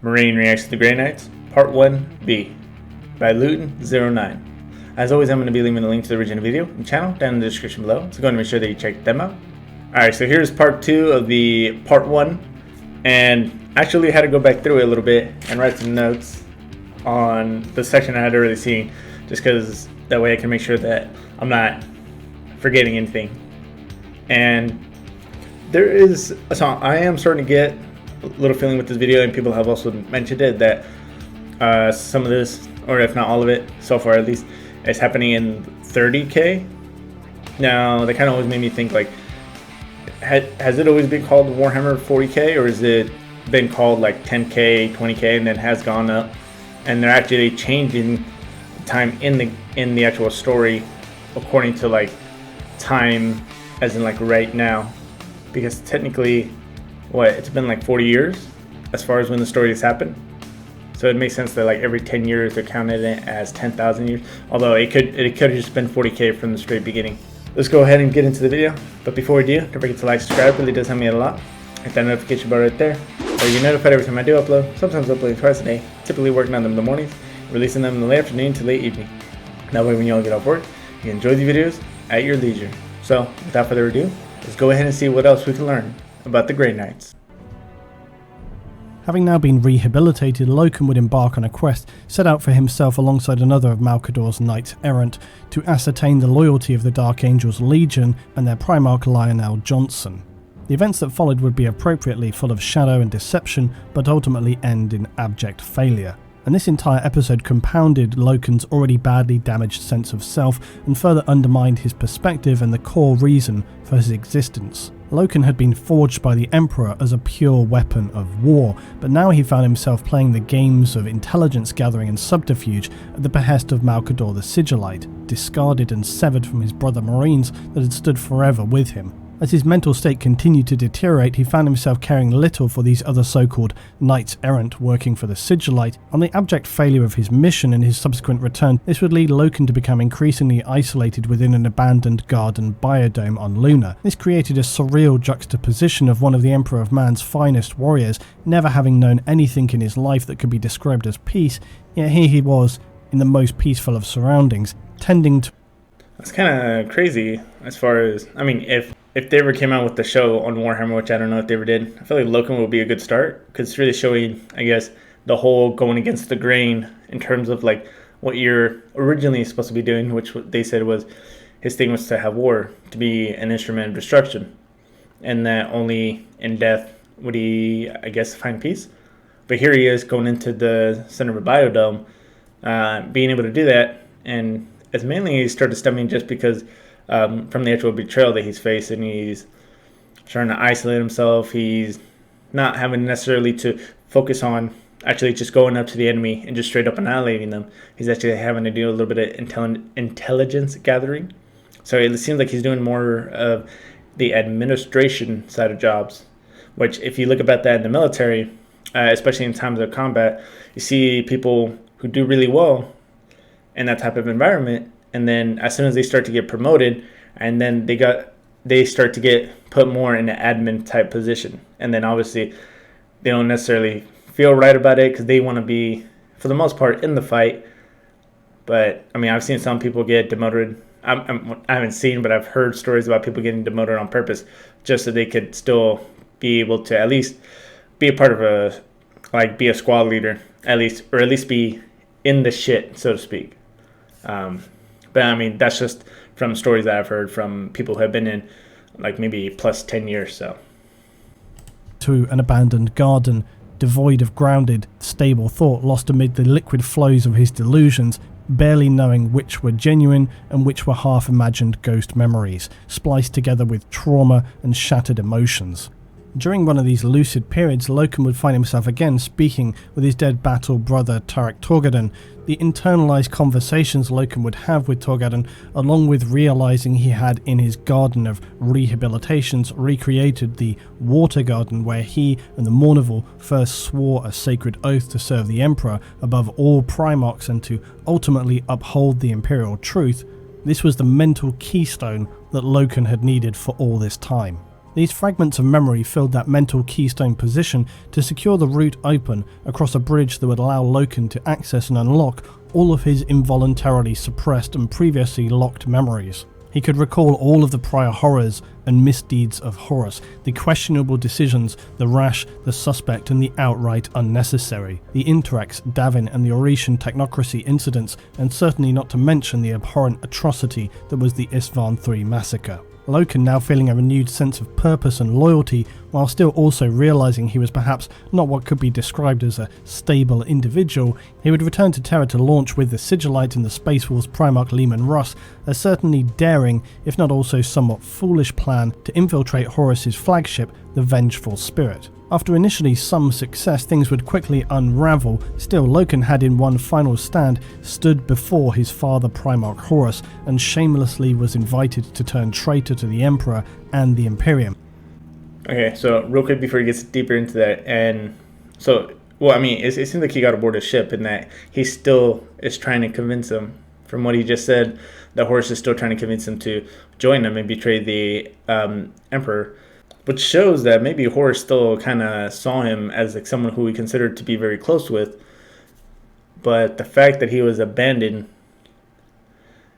Marine Reacts to the Grey Knights, Part 1B, by Luetin09. As always, I'm going to be leaving a link to the original video and channel down in the description below, so go ahead and make sure that you check them out. Alright, so here's Part 2 of the Part 1, and actually had to go back through it a little bit and write some notes on the section I had already seen, just because that way I can make sure that I'm not forgetting anything. And there is a song, I am starting to get a little feeling with this video, and people have also mentioned it, that some of this, or if not all of it, so far at least, is happening in 30K. Now, that kind of always made me think, like, has it always been called Warhammer 40K, or has it been called like 10K, 20K, and then has gone up? And they're actually changing time in the actual story according to like time, as in like right now, because technically, it's been like 40 years as far as when the story has happened. So it makes sense that like every 10 years they're counting it as 10,000 years. Although it could have just been 40K from the straight beginning. Let's go ahead and get into the video. But before we do, don't forget to like, subscribe. It really does help me out a lot. Hit that notification bar right there, so you get notified every time I do upload. Sometimes uploading twice a day. Typically working on them in the mornings, releasing them in the late afternoon to late evening. That way when you all get off work, you can enjoy the videos at your leisure. So without further ado, let's go ahead and see what else we can learn about the Grey Knights. Having now been rehabilitated, Loken would embark on a quest set out for himself alongside another of Malcador's knights errant to ascertain the loyalty of the Dark Angels Legion and their Primarch Lionel Johnson. The events that followed would be appropriately full of shadow and deception, but ultimately end in abject failure. And this entire episode compounded Loken's already badly damaged sense of self and further undermined his perspective and the core reason for his existence. Loken had been forged by the Emperor as a pure weapon of war, but now he found himself playing the games of intelligence gathering and subterfuge at the behest of Malcador the Sigillite, discarded and severed from his brother Marines that had stood forever with him. As his mental state continued to deteriorate, he found himself caring little for these other so-called knights errant working for the Sigillite. On the abject failure of his mission and his subsequent return, this would lead Loken to become increasingly isolated within an abandoned garden biodome on Luna. This created a surreal juxtaposition of one of the Emperor of Man's finest warriors, never having known anything in his life that could be described as peace, yet here he was, in the most peaceful of surroundings, tending to... That's kind of crazy as far as, I mean, if they ever came out with the show on Warhammer, which I don't know if they ever did, I feel like Loken would be a good start, because it's really showing, I guess, the whole going against the grain in terms of like what you're originally supposed to be doing, which they said was his thing was to have war, to be an instrument of destruction, and that only in death would he, I guess, find peace. But here he is going into the center of a biodome, being able to do that, and as mainly he started stemming just because from the actual betrayal that he's faced, and he's trying to isolate himself. He's not having necessarily to focus on actually just going up to the enemy and just straight up annihilating them. He's actually having to do a little bit of intelligence gathering. So it seems like he's doing more of the administration side of jobs, which if you look about that in the military, especially in times of combat, you see people who do really well in that type of environment, and then as soon as they start to get promoted, and then they start to get put more in an admin type position, and then obviously they don't necessarily feel right about it because they want to be, for the most part, in the fight. But I mean, I've seen some people get demoted. I haven't seen, but I've heard stories about people getting demoted on purpose just so they could still be able to at least be a part of be a squad leader at least, or at least be in the shit, so to speak. But I mean, that's just from stories that I've heard from people who have been in like maybe plus 10 years. So to an abandoned garden, devoid of grounded, stable thought, lost amid the liquid flows of his delusions, barely knowing which were genuine and which were half-imagined ghost memories, spliced together with trauma and shattered emotions. During one of these lucid periods, Loken would find himself again speaking with his dead battle brother Tarek Torgadan. The internalized conversations Loken would have with Torgadan, along with realizing he had in his garden of rehabilitations recreated the water garden where he and the Mournival first swore a sacred oath to serve the Emperor above all Primarchs and to ultimately uphold the Imperial truth. This was the mental keystone that Loken had needed for all this time. These fragments of memory filled that mental keystone position to secure the route open across a bridge that would allow Loken to access and unlock all of his involuntarily suppressed and previously locked memories. He could recall all of the prior horrors and misdeeds of Horus, the questionable decisions, the rash, the suspect, and the outright unnecessary, the Interax, Davin, and the Oretian technocracy incidents, and certainly not to mention the abhorrent atrocity that was the Isvan III massacre. Loken, now feeling a renewed sense of purpose and loyalty, while still also realising he was perhaps not what could be described as a stable individual, he would return to Terra to launch with the Sigillite and the Space Wolves Primarch Lehman Russ a certainly daring, if not also somewhat foolish plan to infiltrate Horus's flagship, the Vengeful Spirit. After initially some success, things would quickly unravel. Still, Loken had in one final stand stood before his father Primarch Horus and shamelessly was invited to turn traitor to the Emperor and the Imperium. Okay, so real quick before he gets deeper into that, and so, well, I mean, it seems like he got aboard a ship and that he still is trying to convince him, from what he just said, that Horus is still trying to convince him to join him and betray the Emperor. Which shows that maybe Horus still kind of saw him as like someone who he considered to be very close with. But the fact that he was abandoned,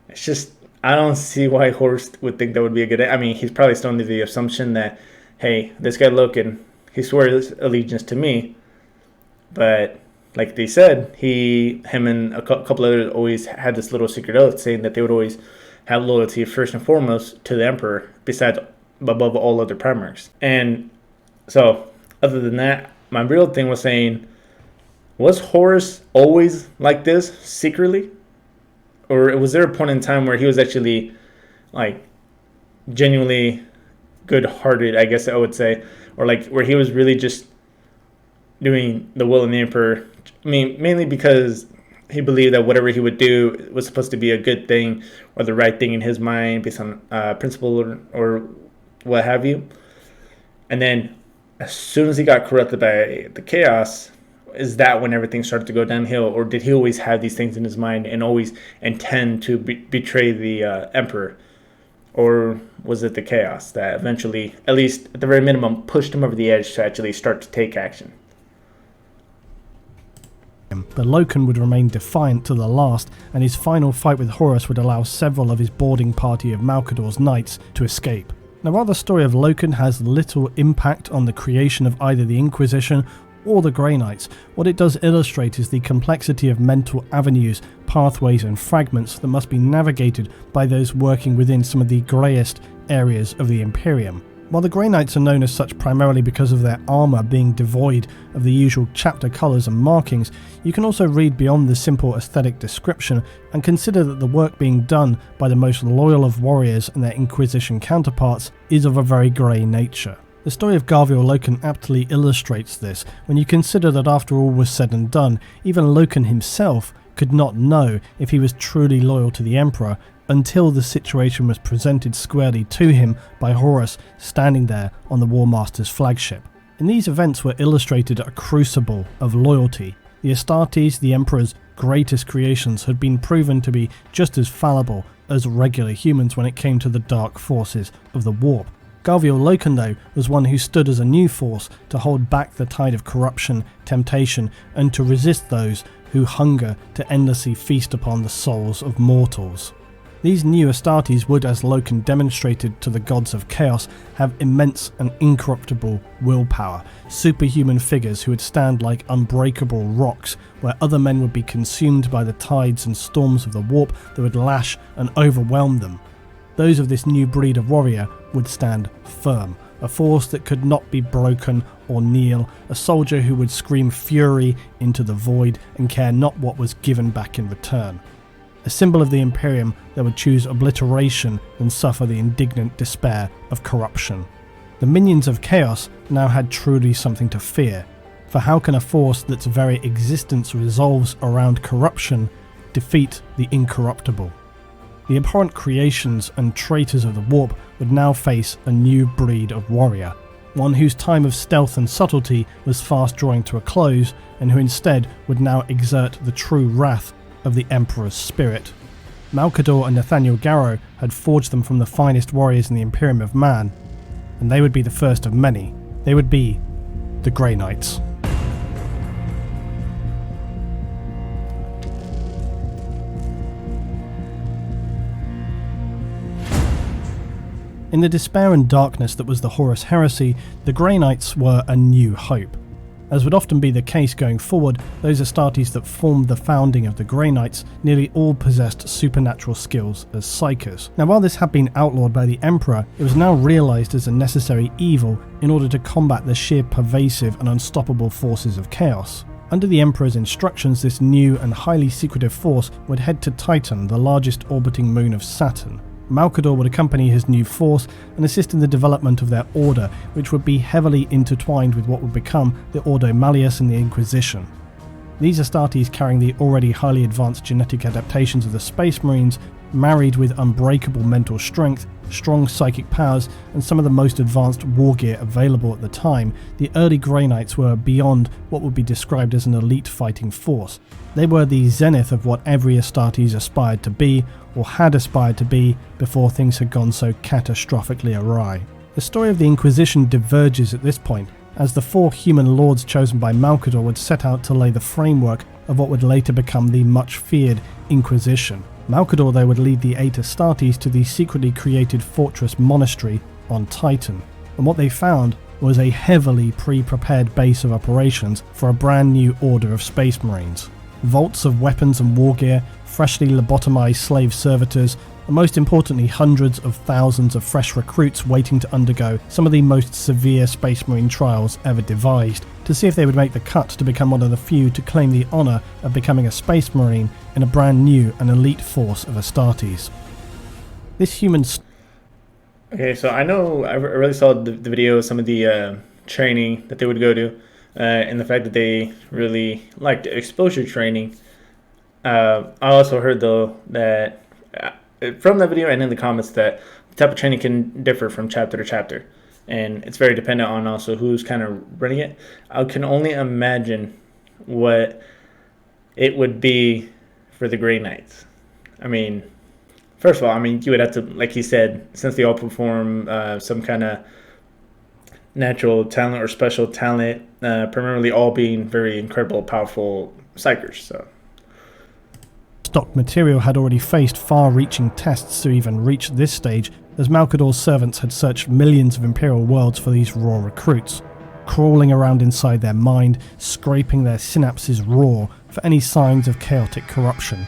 it's just, I don't see why Horus would think that would be a good... I mean, he's probably still under the assumption that, hey, this guy Loken, he swears allegiance to me. But like they said, him and a couple others always had this little secret oath saying that they would always have loyalty first and foremost to the Emperor, besides above all other primarchs. And so, other than that, my real thing was saying, was Horus always like this secretly? Or was there a point in time where he was actually like genuinely good-hearted, I guess I would say, or like where he was really just doing the will of the Emperor? I mean, mainly because he believed that whatever he would do was supposed to be a good thing or the right thing in his mind based on principle or what have you. And then as soon as he got corrupted by the chaos, is that when everything started to go downhill? Or did he always have these things in his mind and always intend to betray the Emperor? Or was it the chaos that eventually, at least at the very minimum, pushed him over the edge to actually start to take action? But Loken would remain defiant to the last, and his final fight with Horus would allow several of his boarding party of Malkador's knights to escape. Now, while the story of Loken has little impact on the creation of either the Inquisition or the Grey Knights, what it does illustrate is the complexity of mental avenues, pathways and fragments that must be navigated by those working within some of the greyest areas of the Imperium. While the Grey Knights are known as such primarily because of their armour being devoid of the usual chapter colours and markings, you can also read beyond the simple aesthetic description and consider that the work being done by the most loyal of warriors and their Inquisition counterparts is of a very grey nature. The story of Garviel Loken aptly illustrates this when you consider that after all was said and done, even Loken himself could not know if he was truly loyal to the Emperor until the situation was presented squarely to him by Horus standing there on the War Master's flagship. In these events were illustrated a crucible of loyalty. The Astartes, the Emperor's greatest creations, had been proven to be just as fallible as regular humans when it came to the dark forces of the warp. Garviel Loken, though, was one who stood as a new force to hold back the tide of corruption, temptation, and to resist those who hunger to endlessly feast upon the souls of mortals. These new Astartes would, as Loken demonstrated to the gods of chaos, have immense and incorruptible willpower, superhuman figures who would stand like unbreakable rocks, where other men would be consumed by the tides and storms of the warp that would lash and overwhelm them. Those of this new breed of warrior would stand firm, a force that could not be broken or kneel, a soldier who would scream fury into the void and care not what was given back in return. A symbol of the Imperium that would choose obliteration than suffer the indignant despair of corruption. The minions of chaos now had truly something to fear, for how can a force that's very existence revolves around corruption defeat the incorruptible? The abhorrent creations and traitors of the warp would now face a new breed of warrior, one whose time of stealth and subtlety was fast drawing to a close, and who instead would now exert the true wrath of the Emperor's spirit. Malkador and Nathaniel Garrow had forged them from the finest warriors in the Imperium of Man, and they would be the first of many. They would be the Grey Knights. In the despair and darkness that was the Horus Heresy, the Grey Knights were a new hope. As would often be the case going forward, those Astartes that formed the founding of the Grey Knights nearly all possessed supernatural skills as psychers. Now, while this had been outlawed by the Emperor, it was now realised as a necessary evil in order to combat the sheer pervasive and unstoppable forces of chaos. Under the Emperor's instructions, this new and highly secretive force would head to Titan, the largest orbiting moon of Saturn. Malkador would accompany his new force and assist in the development of their order, which would be heavily intertwined with what would become the Ordo Malleus and the Inquisition. These Astartes, carrying the already highly advanced genetic adaptations of the Space Marines, married with unbreakable mental strength, strong psychic powers, and some of the most advanced war gear available at the time, the early Grey Knights were beyond what would be described as an elite fighting force. They were the zenith of what every Astartes aspired to be, or had aspired to be, before things had gone so catastrophically awry. The story of the Inquisition diverges at this point, as the 4 human lords chosen by Malkador would set out to lay the framework of what would later become the much feared Inquisition. Malkador, though, would lead the 8 Astartes to the secretly created fortress monastery on Titan, and what they found was a heavily pre-prepared base of operations for a brand new order of Space Marines. Vaults of weapons and war gear, freshly lobotomized slave servitors, and most importantly hundreds of thousands of fresh recruits waiting to undergo some of the most severe Space Marine trials ever devised, to see if they would make the cut to become one of the few to claim the honour of becoming a Space Marine in a brand new and elite force of Astartes. This human... Okay, so I know I really saw the video, some of the training that they would go to, and the fact that they really liked exposure training. I also heard, though, that from the video and in the comments that the type of training can differ from chapter to chapter, and it's very dependent on also who's kind of running it. I can only imagine what it would be for the Grey Knights. I mean, first of all, I mean, you would have to, like he said, since they all perform some kind of natural talent or special talent, primarily all being very incredible, powerful psychers. So stock material had already faced far-reaching tests to even reach this stage, as Malkador's servants had searched millions of Imperial worlds for these raw recruits, crawling around inside their mind, scraping their synapses raw for any signs of chaotic corruption.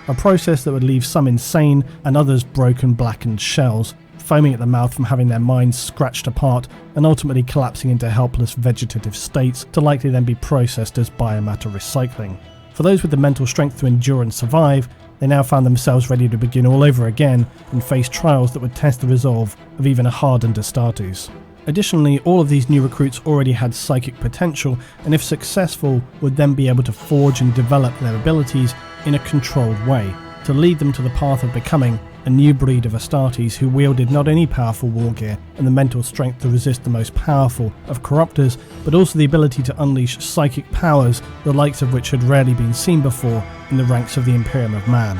A process that would leave some insane and others broken, blackened shells, foaming at the mouth from having their minds scratched apart and ultimately collapsing into helpless vegetative states to likely then be processed as biomatter recycling. For those with the mental strength to endure and survive, they now found themselves ready to begin all over again and face trials that would test the resolve of even a hardened Astartes. Additionally, all of these new recruits already had psychic potential, and if successful, would then be able to forge and develop their abilities in a controlled way, to lead them to the path of becoming a new breed of Astartes who wielded not only powerful war gear and the mental strength to resist the most powerful of corruptors, but also the ability to unleash psychic powers, the likes of which had rarely been seen before in the ranks of the Imperium of Man.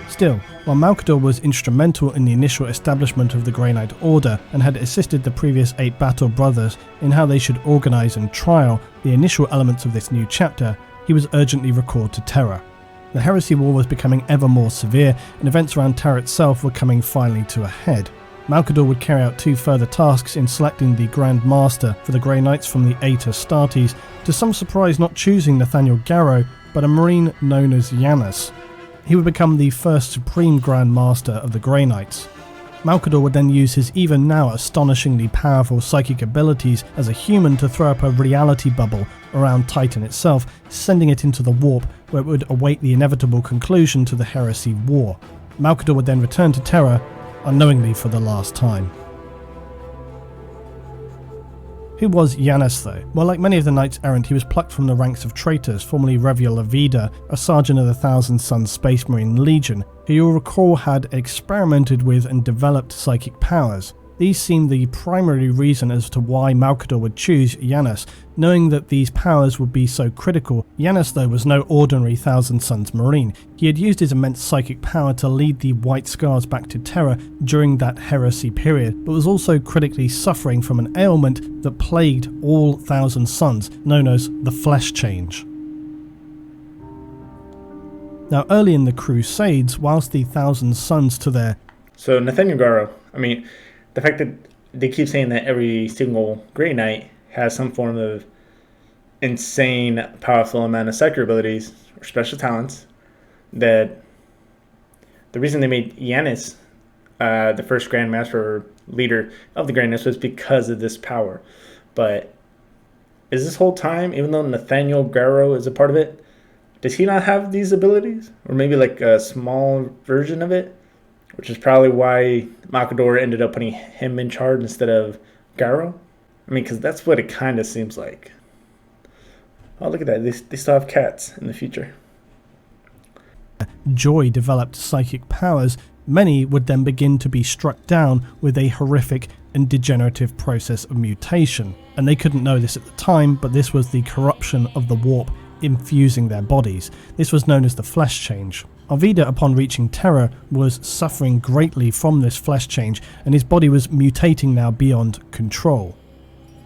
Still, while Malkador was instrumental in the initial establishment of the Grey Knight Order and had assisted the previous 8 Battle Brothers in how they should organise and trial the initial elements of this new chapter, he was urgently recalled to Terra. The Heresy War was becoming ever more severe, and events around Terra itself were coming finally to a head. Malkador would carry out 2 further tasks in selecting the Grand Master for the Grey Knights from the 8 Astartes, to some surprise not choosing Nathaniel Garrow, but a Marine known as Janus. He would become the first Supreme Grand Master of the Grey Knights. Malkador would then use his even now astonishingly powerful psychic abilities as a human to throw up a reality bubble around Titan itself, sending it into the warp where it would await the inevitable conclusion to the Heresy War. Malkador would then return to Terra, unknowingly for the last time. Who was Janus, though? Well, like many of the Knights Errant, he was plucked from the ranks of traitors, formerly Reviel Avida, a sergeant of the Thousand Suns Space Marine Legion, who you'll recall had experimented with and developed psychic powers. These seem the primary reason as to why Malkador would choose Janus, knowing that these powers would be so critical. Janus, though, was no ordinary Thousand Sons Marine. He had used his immense psychic power to lead the White Scars back to Terra during that heresy period, but was also critically suffering from an ailment that plagued all Thousand Sons, known as the Flesh Change. Now, early in the Crusades, whilst the Thousand Sons to their... So, Nathaniel Garro, I mean, the fact that they keep saying that every single Grey Knight has some form of insane, powerful amount of psychic abilities or special talents, that the reason they made Janus the first Grand Master or leader of the Grey Knights was because of this power. But is this whole time, even though Nathaniel Garro is a part of it, does he not have these abilities? Or maybe like a small version of it? Which is probably why Malkador ended up putting him in charge instead of Garro. I mean, because that's what it kind of seems like. Oh, look at that. They still have cats in the future. Joy developed psychic powers, many would then begin to be struck down with a horrific and degenerative process of mutation. And they couldn't know this at the time, but this was the corruption of the warp infusing their bodies. This was known as the Flesh Change. Arvida, upon reaching Terra, was suffering greatly from this flesh change, and his body was mutating now beyond control.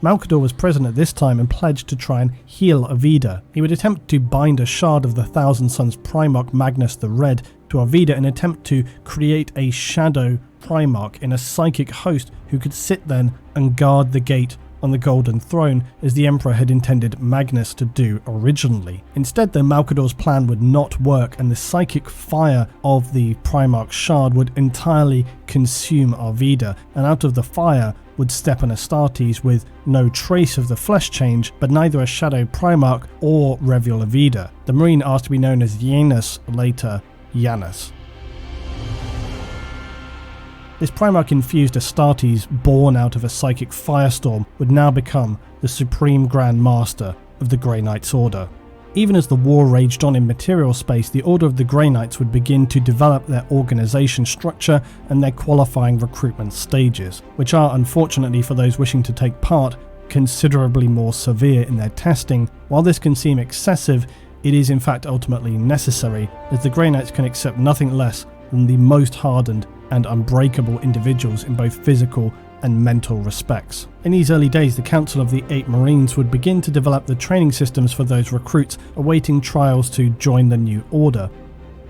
Malkador was present at this time and pledged to try and heal Arvida. He would attempt to bind a shard of the Thousand Sons Primarch Magnus the Red to Arvida in an attempt to create a shadow Primarch in a psychic host who could sit then and guard the gate on the Golden Throne, as the Emperor had intended Magnus to do originally. Instead, though, Malkador's plan would not work, and the psychic fire of the Primarch Shard would entirely consume Arvida, and out of the fire would step an Astartes with no trace of the flesh change, but neither a Shadow Primarch or Reviel Arvida. The Marine asked to be known as Janus, later Janus. This Primarch-infused Astartes, born out of a psychic firestorm, would now become the Supreme Grand Master of the Grey Knights Order. Even as the war raged on in material space, the Order of the Grey Knights would begin to develop their organisation structure and their qualifying recruitment stages, which are, unfortunately for those wishing to take part, considerably more severe in their testing. While this can seem excessive, it is in fact ultimately necessary, as the Grey Knights can accept nothing less than the most hardened and unbreakable individuals in both physical and mental respects. In these early days, the Council of the Eight Marines would begin to develop the training systems for those recruits awaiting trials to join the new order.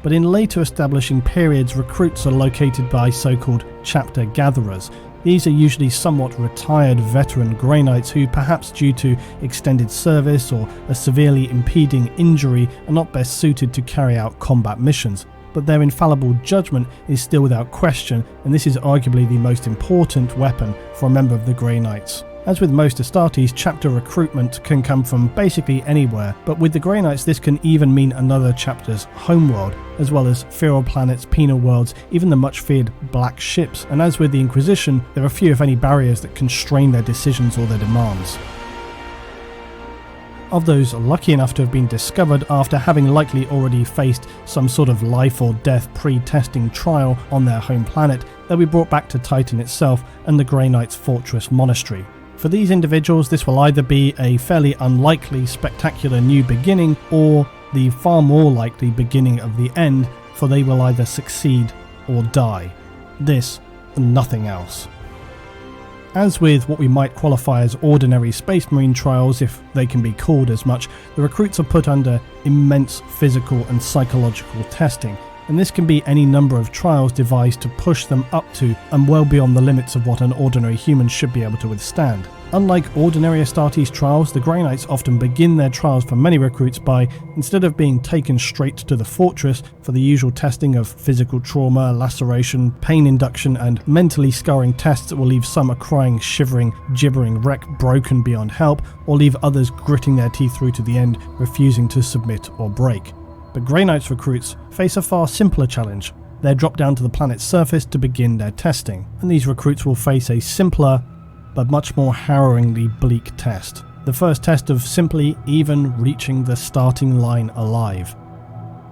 But in later establishing periods, recruits are located by so-called chapter gatherers. These are usually somewhat retired veteran Grey Knights who, perhaps due to extended service or a severely impeding injury, are not best suited to carry out combat missions. But their infallible judgment is still without question, and this is arguably the most important weapon for a member of the Grey Knights. As with most Astartes, chapter recruitment can come from basically anywhere, but with the Grey Knights this can even mean another chapter's homeworld, as well as feral planets, penal worlds, even the much feared black ships, and as with the Inquisition, there are few if any barriers that constrain their decisions or their demands. Of those lucky enough to have been discovered after having likely already faced some sort of life or death pre-testing trial on their home planet, they'll be brought back to Titan itself and the Grey Knights' fortress monastery. For these individuals, this will either be a fairly unlikely, spectacular new beginning, or the far more likely beginning of the end, for they will either succeed or die. This and nothing else. As with what we might qualify as ordinary Space Marine trials, if they can be called as much, the recruits are put under immense physical and psychological testing, and this can be any number of trials devised to push them up to and well beyond the limits of what an ordinary human should be able to withstand. Unlike ordinary Astartes trials, the Grey Knights often begin their trials for many recruits by, instead of being taken straight to the fortress for the usual testing of physical trauma, laceration, pain induction, and mentally scarring tests that will leave some a crying, shivering, gibbering wreck broken beyond help, or leave others gritting their teeth through to the end, refusing to submit or break. But Grey Knights recruits face a far simpler challenge. They're dropped down to the planet's surface to begin their testing, and these recruits will face a simpler but much more harrowingly bleak test. The first test of simply even reaching the starting line alive.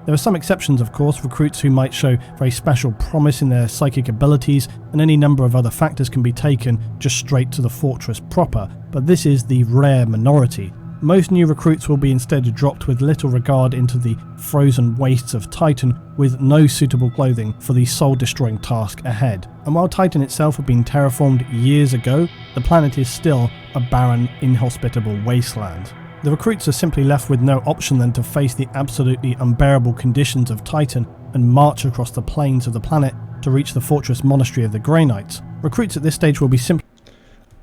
There are some exceptions, of course, recruits who might show very special promise in their psychic abilities, and any number of other factors can be taken just straight to the fortress proper, but this is the rare minority. Most new recruits will be instead dropped with little regard into the frozen wastes of Titan with no suitable clothing for the soul-destroying task ahead. And while Titan itself had been terraformed years ago, the planet is still a barren, inhospitable wasteland. The recruits are simply left with no option than to face the absolutely unbearable conditions of Titan and march across the plains of the planet to reach the fortress monastery of the Grey Knights. Recruits at this stage will be simply...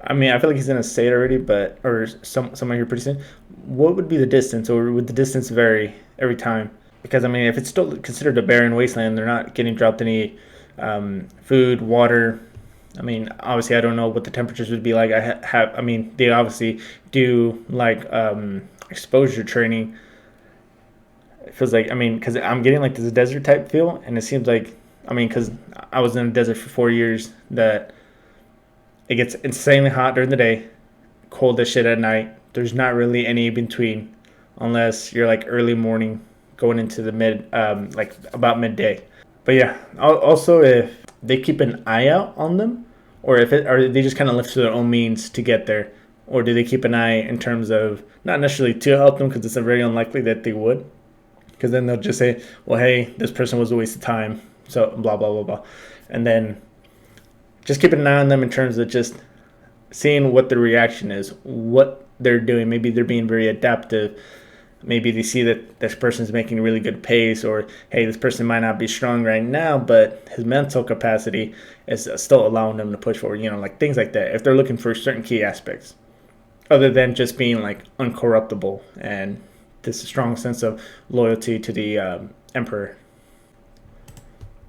I mean, I feel like he's gonna say it already, or somewhere here pretty soon. What would be the distance, or would the distance vary every time? Because I mean, if it's still considered a barren wasteland, they're not getting dropped any food, water. I mean, obviously, I don't know what the temperatures would be like. I mean, they obviously do like exposure training. It feels like, I mean, because I'm getting like this desert type feel, and it seems like, I mean, because I was in the desert for 4 years, that it gets insanely hot during the day, cold as shit at night. There's not really any in between, unless you're like early morning going into the like about midday. But yeah, also if they keep an eye out on them, or are they just kind of left to their own means to get there, or do they keep an eye in terms of not necessarily to help them, because it's very unlikely that they would, because then they'll just say, well, hey, this person was a waste of time, so blah blah blah blah, and then just keeping an eye on them in terms of just seeing what the reaction is, what they're doing. Maybe they're being very adaptive. Maybe they see that this person's making really good pace, or hey, this person might not be strong right now, but his mental capacity is still allowing them to push forward, like things like that. If they're looking for certain key aspects, other than just being like uncorruptible and this strong sense of loyalty to the Emperor.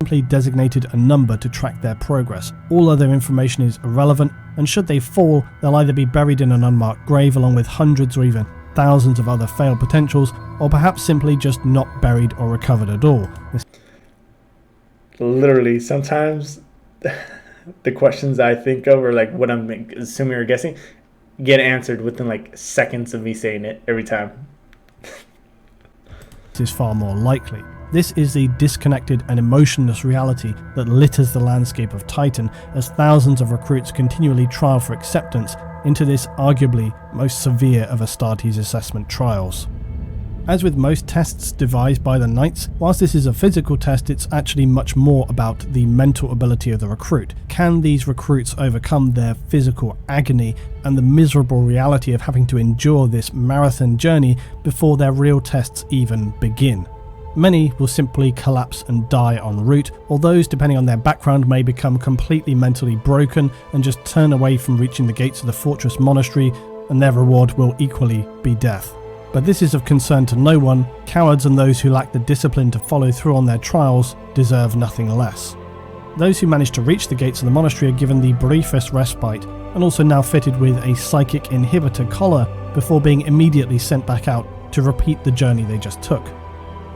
Simply designated a number to track their progress. All other information is irrelevant, and should they fall, they'll either be buried in an unmarked grave along with hundreds or even thousands of other failed potentials, or perhaps simply just not buried or recovered at all. Literally, sometimes the questions I think of, or like what I'm assuming or guessing, get answered within like seconds of me saying it every time. This is far more likely. This is the disconnected and emotionless reality that litters the landscape of Titan as thousands of recruits continually trial for acceptance into this arguably most severe of Astartes assessment trials. As with most tests devised by the Knights, whilst this is a physical test, it's actually much more about the mental ability of the recruit. Can these recruits overcome their physical agony and the miserable reality of having to endure this marathon journey before their real tests even begin? Many will simply collapse and die en route, or those, depending on their background, may become completely mentally broken and just turn away from reaching the gates of the fortress monastery, and their reward will equally be death. But this is of concern to no one. Cowards and those who lack the discipline to follow through on their trials deserve nothing less. Those who manage to reach the gates of the monastery are given the briefest respite, and also now fitted with a psychic inhibitor collar before being immediately sent back out to repeat the journey they just took.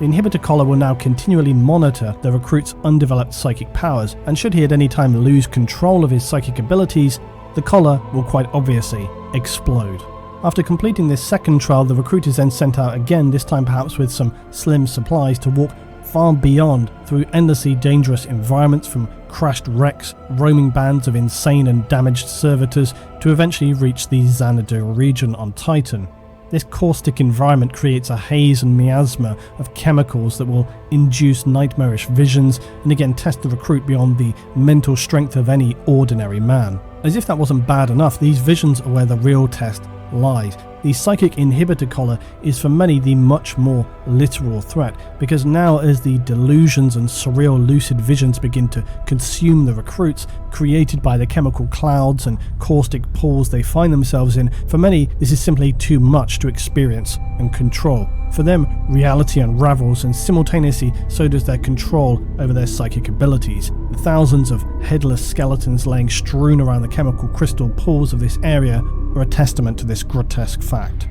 The inhibitor collar will now continually monitor the recruit's undeveloped psychic powers, and should he at any time lose control of his psychic abilities, the collar will quite obviously explode. After completing this second trial, the recruit is then sent out again, this time perhaps with some slim supplies, to walk far beyond through endlessly dangerous environments, from crashed wrecks, roaming bands of insane and damaged servitors, to eventually reach the Xanadu region on Titan. This caustic environment creates a haze and miasma of chemicals that will induce nightmarish visions and again test the recruit beyond the mental strength of any ordinary man. As if that wasn't bad enough, these visions are where the real test lies. The psychic inhibitor collar is for many the much more literal threat, because now as the delusions and surreal lucid visions begin to consume the recruits, created by the chemical clouds and caustic pools they find themselves in, for many this is simply too much to experience and control. For them, reality unravels, and simultaneously so does their control over their psychic abilities. The thousands of headless skeletons laying strewn around the chemical crystal pools of this area are a testament to this grotesque fact.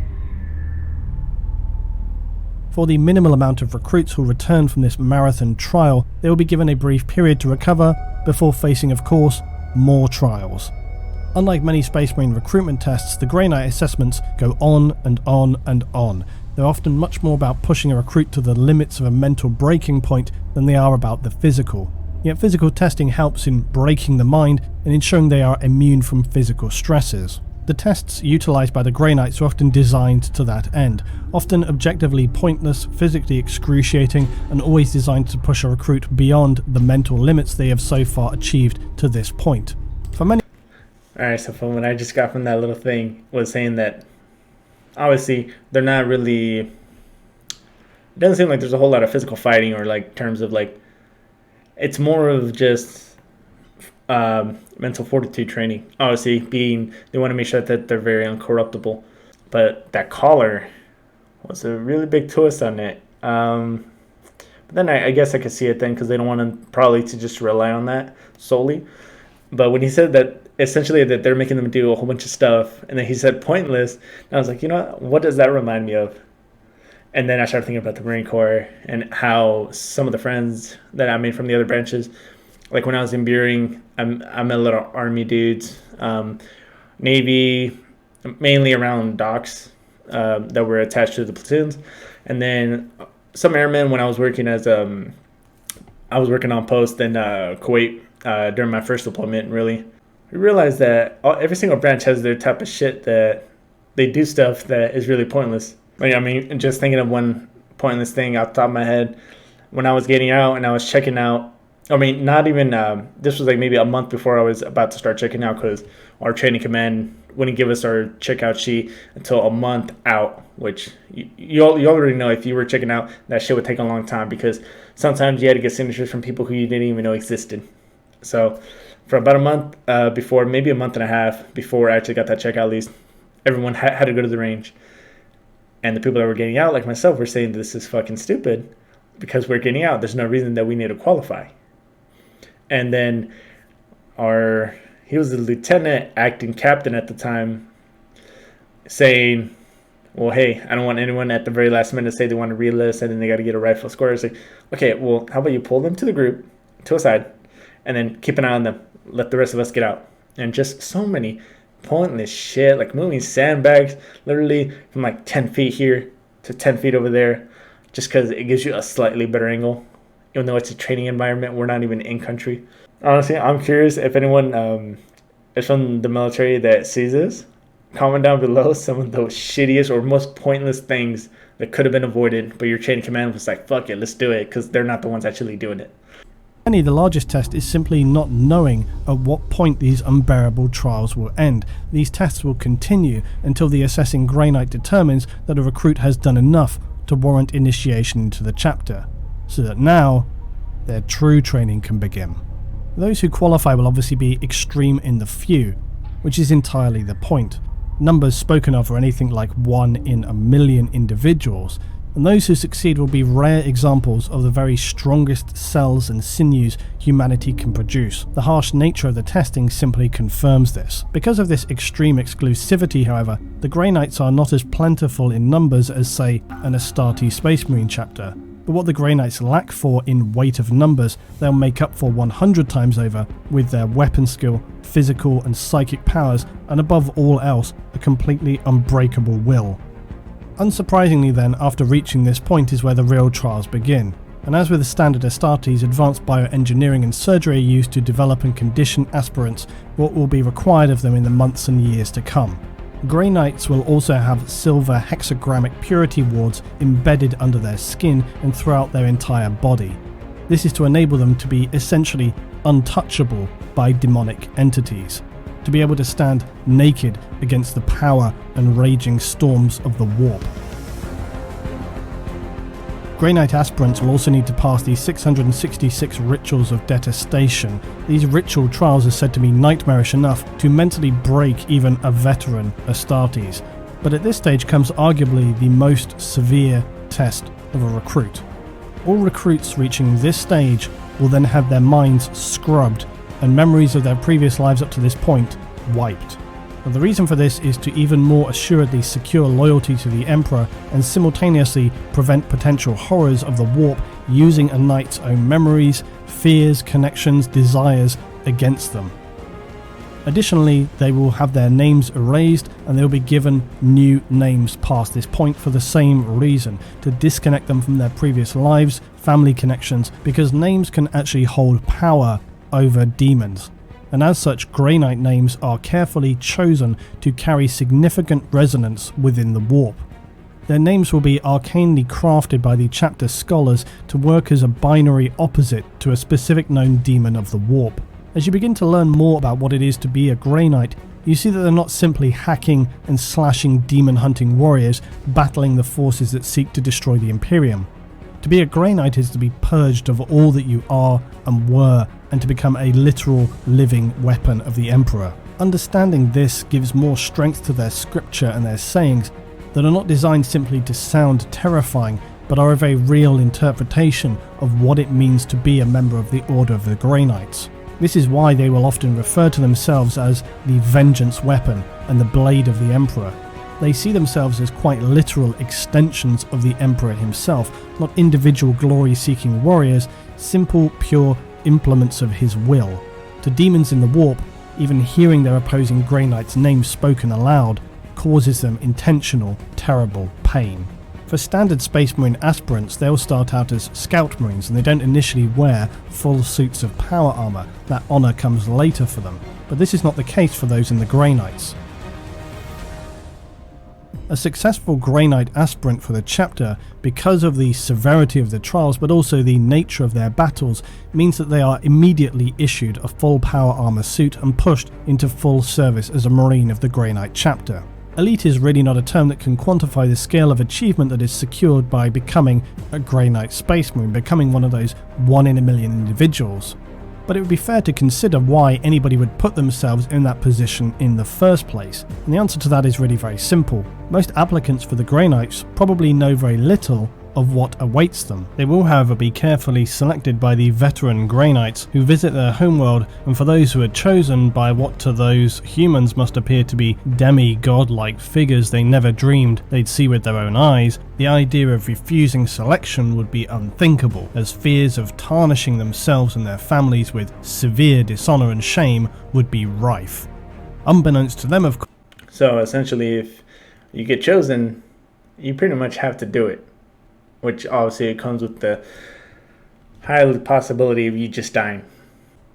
For the minimal amount of recruits who return from this marathon trial, they will be given a brief period to recover before facing, of course, more trials. Unlike many Space Marine recruitment tests, the Grey Knight assessments go on and on and on. they're often much more about pushing a recruit to the limits of a mental breaking point than they are about the physical. Yet physical testing helps in breaking the mind and ensuring they are immune from physical stresses. The tests utilised by the Grey Knights are often designed to that end, often objectively pointless, physically excruciating, and always designed to push a recruit beyond the mental limits they have so far achieved to this point. For many... Alright, so from what I just got from that little thing was saying that obviously they're not really... It doesn't seem like there's a whole lot of physical fighting or like terms of like... It's more of just... mental fortitude training. Obviously, they want to make sure that they're very uncorruptible. But that collar was a really big twist on it. But then I guess I could see it then because they don't want to probably to just rely on that solely. But when he said that essentially that they're making them do a whole bunch of stuff, and then he said pointless, and I was like, you know what does that remind me of? And then I started thinking about the Marine Corps and how some of the friends that I made from the other branches, like when I was in Buring, I met a lot of Army dudes, Navy, mainly around docks that were attached to the platoons, and then some airmen when I was working I was working on post in Kuwait during my first deployment. Really, we realized that every single branch has their type of shit that they do stuff that is really pointless. Like, I mean, just thinking of one pointless thing off the top of my head, when I was getting out and I was checking out. I mean, not even, this was like maybe a month before I was about to start checking out because our training command wouldn't give us our checkout sheet until a month out, which you already know if you were checking out, that shit would take a long time because sometimes you had to get signatures from people who you didn't even know existed. So for about a month before, maybe a month and a half before I actually got that checkout list, everyone had to go to the range. And the people that were getting out, like myself, were saying this is fucking stupid because we're getting out. There's no reason that we need to qualify. And then he was the lieutenant, acting captain at the time, saying, well, hey, I don't want anyone at the very last minute to say they want to re-enlist and then they got to get a rifle score. It's like, okay, well, how about you pull them to the group, to a side, and then keep an eye on them. Let the rest of us get out. And just so many pointless shit, like moving sandbags literally from like 10 feet here to 10 feet over there, just because it gives you a slightly better angle. Even though it's a training environment, we're not even in country. Honestly, I'm curious if anyone is from the military that sees this. Comment down below some of those shittiest or most pointless things that could have been avoided, but your training command was like, fuck it, let's do it, because they're not the ones actually doing it. The largest test is simply not knowing at what point these unbearable trials will end. These tests will continue until the assessing Grey Knight determines that a recruit has done enough to warrant initiation into the chapter, so that now their true training can begin. Those who qualify will obviously be extreme in the few, which is entirely the point. Numbers spoken of are anything like 1 in a million individuals, and those who succeed will be rare examples of the very strongest cells and sinews humanity can produce. The harsh nature of the testing simply confirms this. Because of this extreme exclusivity, however, the Grey Knights are not as plentiful in numbers as, say, an Astartes Space Marine chapter. But what the Grey Knights lack for in weight of numbers, they'll make up for 100 times over with their weapon skill, physical and psychic powers, and above all else, a completely unbreakable will. Unsurprisingly then, after reaching this point is where the real trials begin. And as with the standard Astartes, advanced bioengineering and surgery are used to develop and condition aspirants what will be required of them in the months and years to come. Grey Knights will also have silver hexagrammic purity wards embedded under their skin and throughout their entire body. This is to enable them to be essentially untouchable by demonic entities, to be able to stand naked against the power and raging storms of the warp. Grey Knight aspirants will also need to pass the 666 rituals of detestation. These ritual trials are said to be nightmarish enough to mentally break even a veteran Astartes, but at this stage comes arguably the most severe test of a recruit. All recruits reaching this stage will then have their minds scrubbed and memories of their previous lives up to this point wiped. But the reason for this is to even more assuredly secure loyalty to the Emperor and simultaneously prevent potential horrors of the warp using a knight's own memories, fears, connections, desires against them. Additionally, they will have their names erased and they will be given new names past this point for the same reason, to disconnect them from their previous lives, family connections, because names can actually hold power over demons. And as such, Grey Knight names are carefully chosen to carry significant resonance within the warp. Their names will be arcanely crafted by the chapter scholars to work as a binary opposite to a specific known demon of the warp. As you begin to learn more about what it is to be a Grey Knight, you see that they're not simply hacking and slashing demon-hunting warriors battling the forces that seek to destroy the Imperium. To be a Grey Knight is to be purged of all that you are and were, and to become a literal living weapon of the Emperor. Understanding this gives more strength to their scripture and their sayings that are not designed simply to sound terrifying, but are a very real interpretation of what it means to be a member of the Order of the Grey Knights. This is why they will often refer to themselves as the vengeance weapon and the blade of the Emperor. They see themselves as quite literal extensions of the Emperor himself, not individual glory-seeking warriors, simple, pure implements of his will. To demons in the warp, even hearing their opposing Grey Knight's name spoken aloud causes them intentional, terrible pain. For standard Space Marine aspirants, they'll start out as Scout Marines and they don't initially wear full suits of power armor. That honor comes later for them, but this is not the case for those in the Grey Knights. A successful Grey Knight aspirant for the chapter, because of the severity of the trials but also the nature of their battles, means that they are immediately issued a full power armor suit and pushed into full service as a Marine of the Grey Knight chapter. Elite is really not a term that can quantify the scale of achievement that is secured by becoming a Grey Knight Space Marine, becoming one of those 1 in a million individuals. But it would be fair to consider why anybody would put themselves in that position in the first place. And the answer to that is really very simple. Most applicants for the Grey Knights probably know very little of what awaits them. They will, however, be carefully selected by the veteran Grey Knights who visit their homeworld, and for those who are chosen by what to those humans must appear to be demi-god-like figures they never dreamed they'd see with their own eyes, the idea of refusing selection would be unthinkable, as fears of tarnishing themselves and their families with severe dishonor and shame would be rife. Unbeknownst to them, of course. So essentially, if you get chosen, you pretty much have to do it, which obviously it comes with the high possibility of you just dying.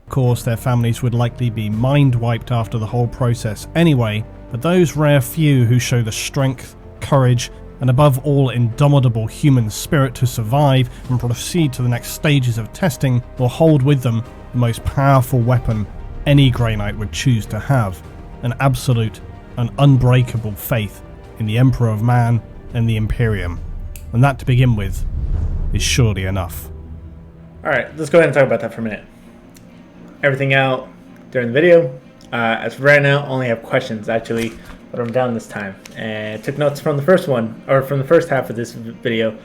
Of course, their families would likely be mind-wiped after the whole process anyway, but those rare few who show the strength, courage, and above all indomitable human spirit to survive and proceed to the next stages of testing will hold with them the most powerful weapon any Grey Knight would choose to have, an absolute and unbreakable faith in the Emperor of Man and the Imperium. And that, to begin with, is surely enough. Alright, let's go ahead and talk about that for a minute. Everything out during the video. As for right now, I only have questions actually, but I'm down this time. And I took notes from the first one, or from the first half of this video.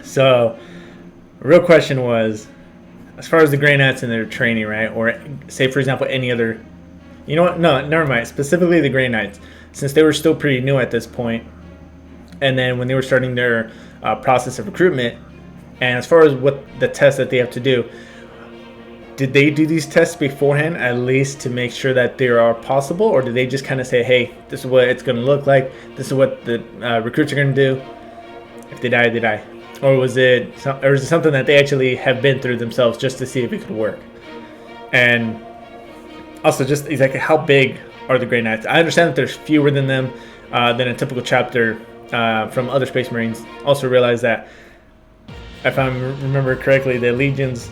So, the real question was, as far as the Grey Knights and their training, right? Or say, for example, any other... You know what? No, never mind. Specifically the Grey Knights. Since they were still pretty new at this point, and then when they were starting their process of recruitment, and as far as what the tests that they have to do, did they do these tests beforehand at least to make sure that they are possible, or did they just kind of say, hey, this is what it's going to look like, this is what the recruits are going to do, if they die, they die? Or was it something that they actually have been through themselves just to see if it could work? And also, just exactly how big are the Grey Knights? I understand that there's fewer than them than a typical chapter from other Space Marines. Also realize that, if I remember correctly, the Legions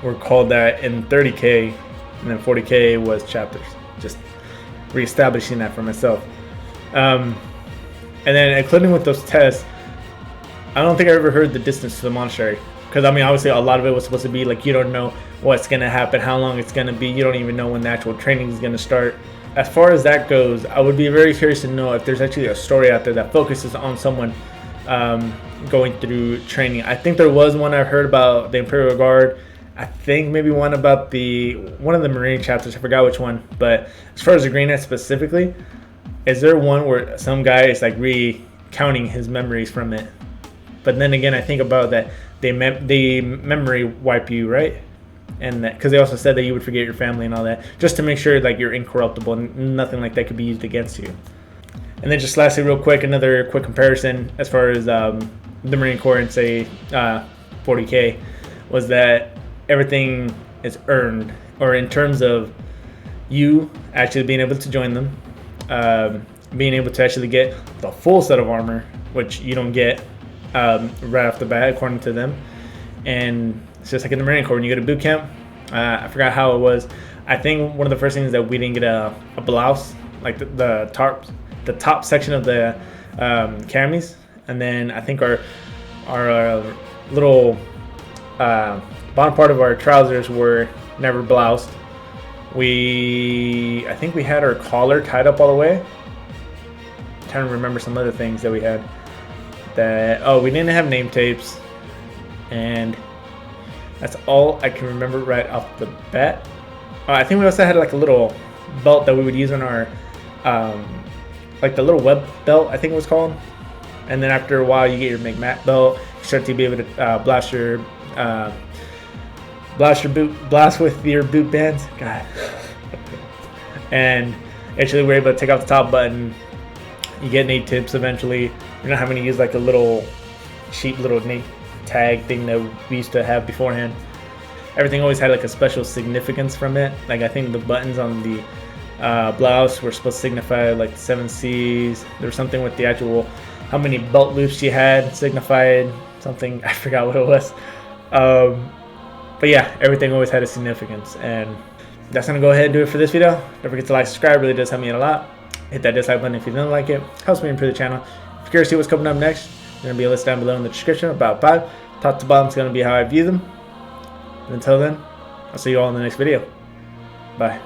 were called that in 30K, and then 40K was chapters. Just reestablishing that for myself. And then including with those tests, I don't think I ever heard the distance to the monastery. Because, I mean, obviously a lot of it was supposed to be like, you don't know what's going to happen, how long it's going to be. You don't even know when the actual training is going to start. As far as that goes, I would be very curious to know if there's actually a story out there that focuses on someone going through training. I think there was one I heard about the Imperial Guard. I think maybe one about one of the Marine chapters. I forgot which one. But as far as the Grey Knight specifically, is there one where some guy is like recounting his memories from it? But then again, I think about that they memory wipe you, right? and that because they also said that you would forget your family and all that, just to make sure like you're incorruptible and nothing like that could be used against you. And then just lastly, real quick, another quick comparison as far as the Marine Corps and say 40K was that everything is earned, or in terms of you actually being able to join them, being able to actually get the full set of armor, which you don't get right off the bat according to them. And it's just like in the Marine Corps when you go to boot camp. I forgot how it was. I think one of the first things that we didn't get a blouse, like the top section of the camis, and then I think our little bottom part of our trousers were never bloused. I think we had our collar tied up all the way. I'm trying to remember some other things that we had. We didn't have name tapes, and that's all I can remember right off the bat. I think we also had like a little belt that we would use on our like the little web belt, I think it was called. And then after a while, you get your McMat belt. You start to be able to blast with your boot bands. God. And actually, we're able to take off the top button. You get name tips eventually. You're not having to use like a little cheap little name tag thing that we used to have beforehand. Everything always had like a special significance from it. Like I think the buttons on the blouse were supposed to signify like the 7 C's. There was something with the actual how many belt loops you had signified something. I forgot what it was. But yeah, everything always had a significance. And that's gonna go ahead and do it for this video. Don't forget to like, subscribe. It really does help me out a lot. Hit that dislike button if you didn't like it. Helps me improve the channel. If you're curious to see what's coming up next, there's gonna be a list down below in the description. About 5. Top to bottom is gonna be how I view them. And until then, I'll see you all in the next video. Bye.